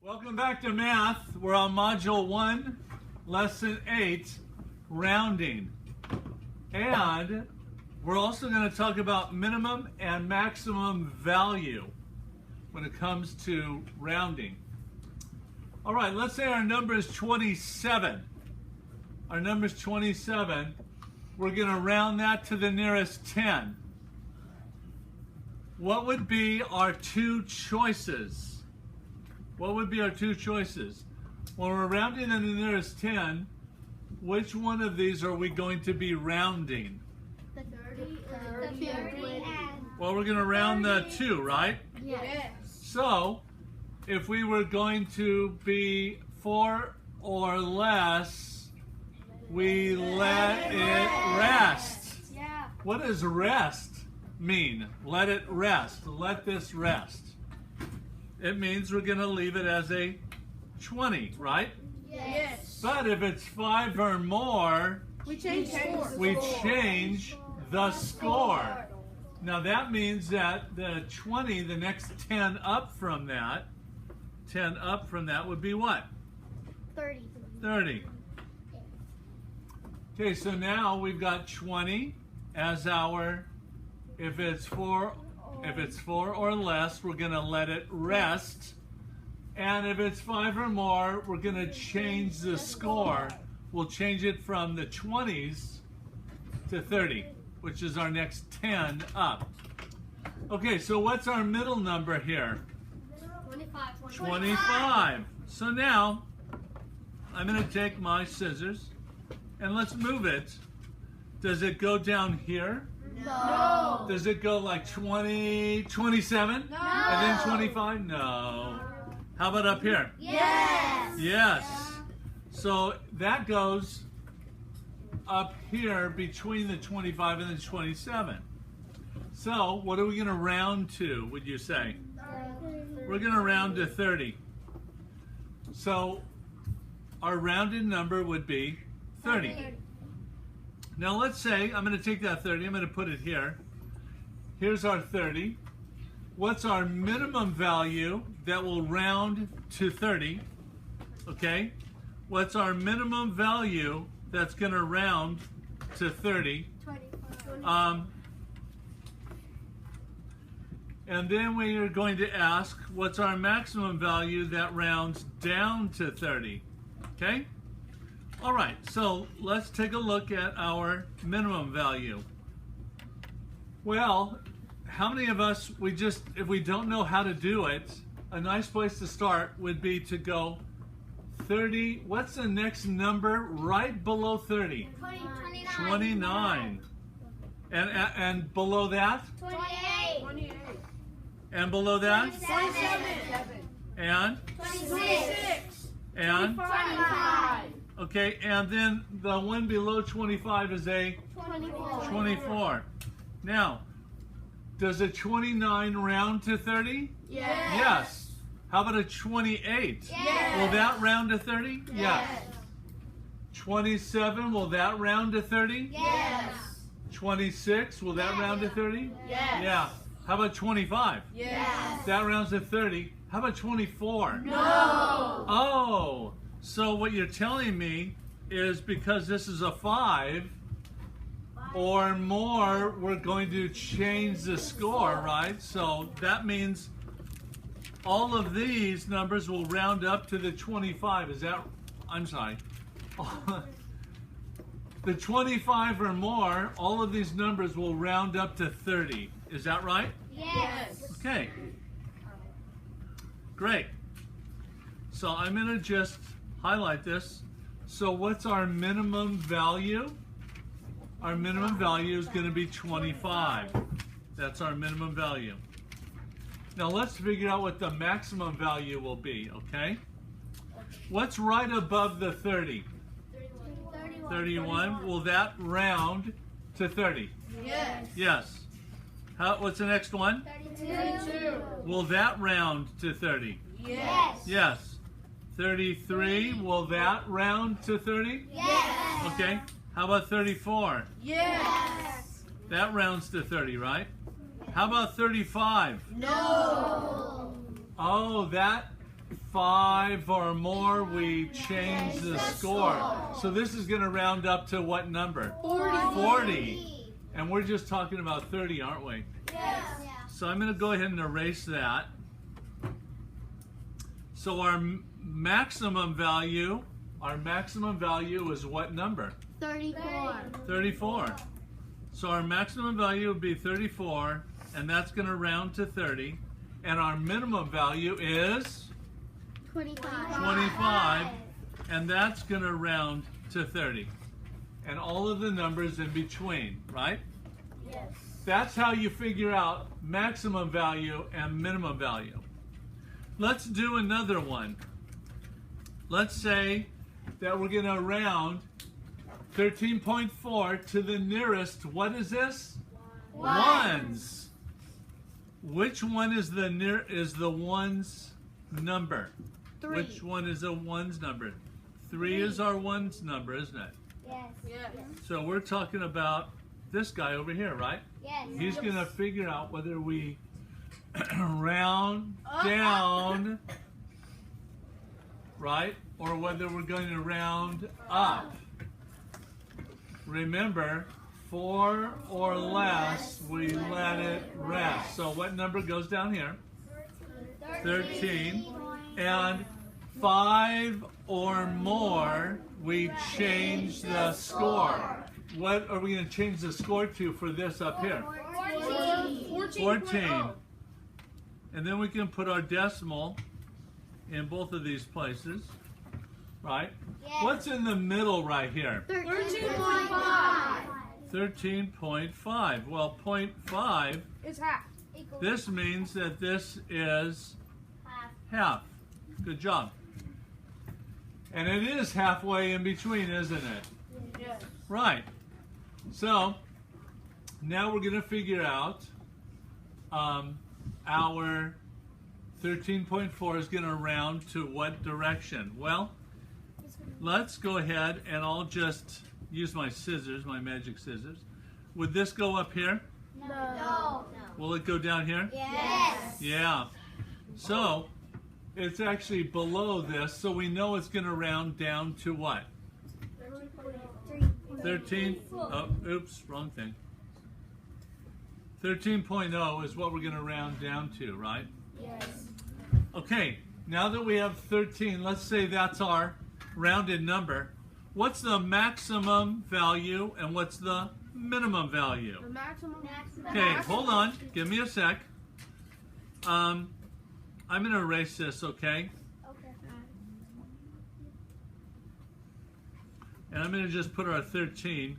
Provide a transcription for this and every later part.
Welcome back to math. We're on module 1, lesson 8, rounding. And we're also going to talk about minimum and maximum value when it comes to rounding. All right, let's say our number is 27. Our number is 27. We're going to round that to the nearest 10. What would be our two choices? What would be our two choices? When we're rounding to the nearest 10, which one of these are we going to be rounding? The 30. Well, we're going to round the 2, right? Yes. So, if we were going to be 4 or less, we let it rest. Yeah. What does rest mean? Let it rest. Let this rest. It means we're going to leave it as a 20, right? Yes. But if it's 5 or more, We change the score. Now that means that the 20, the next 10 up from that, would be what? 30. 30. Okay, so now we've got 20 as our, if it's 4 or less, we're going to let it rest. And if it's 5 or more, we're going to change the score. We'll change it from the 20s to 30, which is our next 10 up. Okay, so what's our middle number here? 25. 25. So now, I'm going to take my scissors and let's move it. Does it go down here? No. Does it go like 20, 27? No. And then 25? No. How about up here? Yes. Yes. So that goes up here between the 25 and the 27. So what are we going to round to, would you say? We're going to round to 30. So our rounded number would be 30. Now let's say, I'm going to take that 30, I'm going to put it here. Here's our 30. What's our minimum value that will round to 30? Okay. What's our minimum value that's going to round to 30? 25. And then we are going to ask, what's our maximum value that rounds down to 30? Okay? All right, so let's take a look at our minimum value. Well, how many of us, if we don't know how to do it, a nice place to start would be to go 30, what's the next number right below 30? 29. And below that? 28. And below that? 27. And? 26. And? 25. Okay, and then the one below 25 is a 24. 24. Now, does a 29 round to 30? Yes. Yes. How about a 28? Yes. Will that round to 30? Yes. 27, will that round to 30? Yes. 26, will that round to 30? Yes. Yeah. How about 25? Yes. That rounds to 30. How about 24? No. Oh, so what you're telling me is because this is a 5 or more, we're going to change the score, right? So that means all of these numbers will round up to the 25. Is that, I'm sorry. The 25 or more, all of these numbers will round up to 30. Is that right? Yes. Okay. Great. So I'm going to just highlight this. So what's our minimum value? Our minimum value is going to be 25. That's our minimum value. Now let's figure out what the maximum value will be, okay? What's right above the 30? 31. Will that round to 30? Yes. Yes. What's the next one? 32. Will that round to 30? Yes. Yes. 33, will that round to 30? Yes. Okay. How about 34? Yes. That rounds to 30, right? How about 35? No. Oh, that 5 or more, we change the score. So this is going to round up to what number? 40. And we're just talking about 30, aren't we? Yes. So I'm going to go ahead and erase that. So our maximum value is what number? 34. 34. So our maximum value would be 34, and that's going to round to 30. And our minimum value is 25, and that's going to round to 30. And all of the numbers in between, right? Yes. That's how you figure out maximum value and minimum value. Let's do another one. Let's say that we're going to round 13.4 to the nearest, what is this? Ones. Which one is the ones number? 3. Which one is a ones number? 3 is our ones number, isn't it? Yes. So we're talking about this guy over here, right? Yes. He's going to figure out whether we round down, right? Or whether we're going to round up. Remember, 4 or less, we let it rest. So what number goes down here? 13. And 5 or more, we change the score. What are we going to change the score to for this up here? 14. And then we can put our decimal in both of these places, right? Yes. What's in the middle right here? 13.5. 13.5. Well, 0.5, It's half. this means that this is half. Good job. And it is halfway in between, isn't it? Yes. Right. So, now we're going to figure out our 13.4 is going to round to what direction? Well, let's go ahead and I'll just use my scissors, my magic scissors. Would this go up here? No. Will it go down here? Yes. Yeah. So, it's actually below this, so we know it's going to round down to what? 13? Oh, oops, wrong thing. 13.0 is what we're going to round down to, right? Yes. Okay, now that we have 13, let's say that's our rounded number. What's the maximum value and what's the minimum value? The maximum. Okay, hold on. Give me a sec. I'm going to erase this, okay? Okay. And I'm going to just put our 13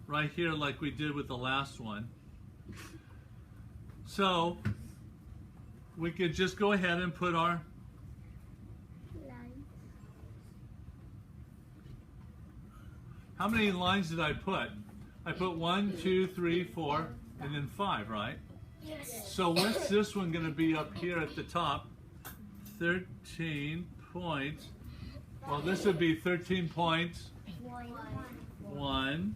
right here like we did with the last one. So, we could just go ahead and put our... How many lines did I put? I put 1, 2, 3, 4, and then 5, right? Yes. So what's this one going to be up here at the top? 13 points. Well, this would be 13.1.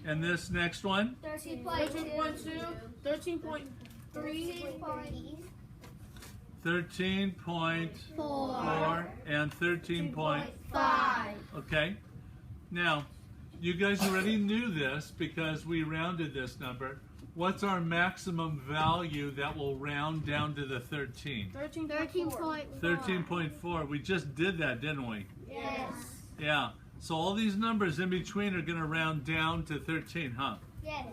And this next one? 13.2. 13.3. 13.4 and 13.5. 5. Okay. Now, you guys already knew this because we rounded this number. What's our maximum value that will round down to the 13? 13.4. 13.4. We just did that, didn't we? Yes. Yeah. So all these numbers in between are going to round down to 13, huh? Yes.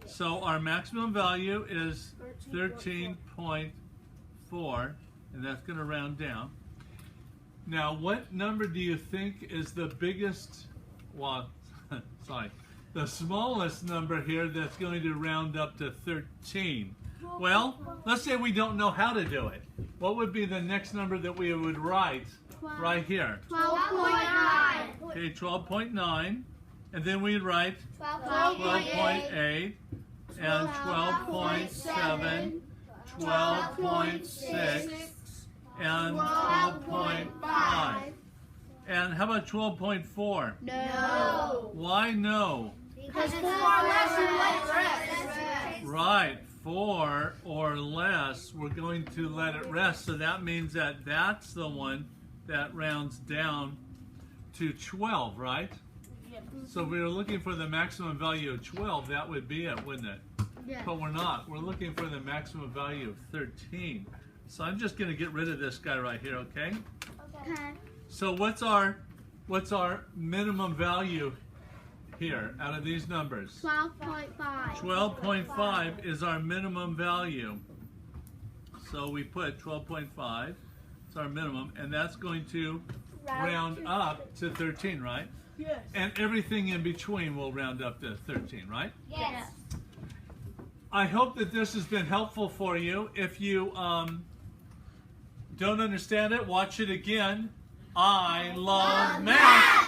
So our maximum value is 13.4, and that's going to round down. Now, what number do you think is the biggest, well, sorry, the smallest number here that's going to round up to 13? Well, let's say we don't know how to do it. What would be the next number that we would write right here? 12.9. Okay, 12.9. And then we'd write 12.8. 12.8 and 12.7, 12.6, and 12.5. And how about 12.4? No. Why no? Because it's far less than what it says. Right, 4 or less, we're going to let it rest. So that means that that's the one that rounds down to 12, right? Yep. So if we were looking for the maximum value of 12, that would be it, wouldn't it? Yeah. But we're not. We're looking for the maximum value of 13. So I'm just going to get rid of this guy right here, okay? Okay. So what's our minimum value here out of these numbers? 12.5. 12.5 is our minimum value. So we put 12.5, it's our minimum, and that's going to round up to 13, right? Yes. And everything in between will round up to 13, right? Yes. I hope that this has been helpful for you. If you don't understand it, watch it again. I love math.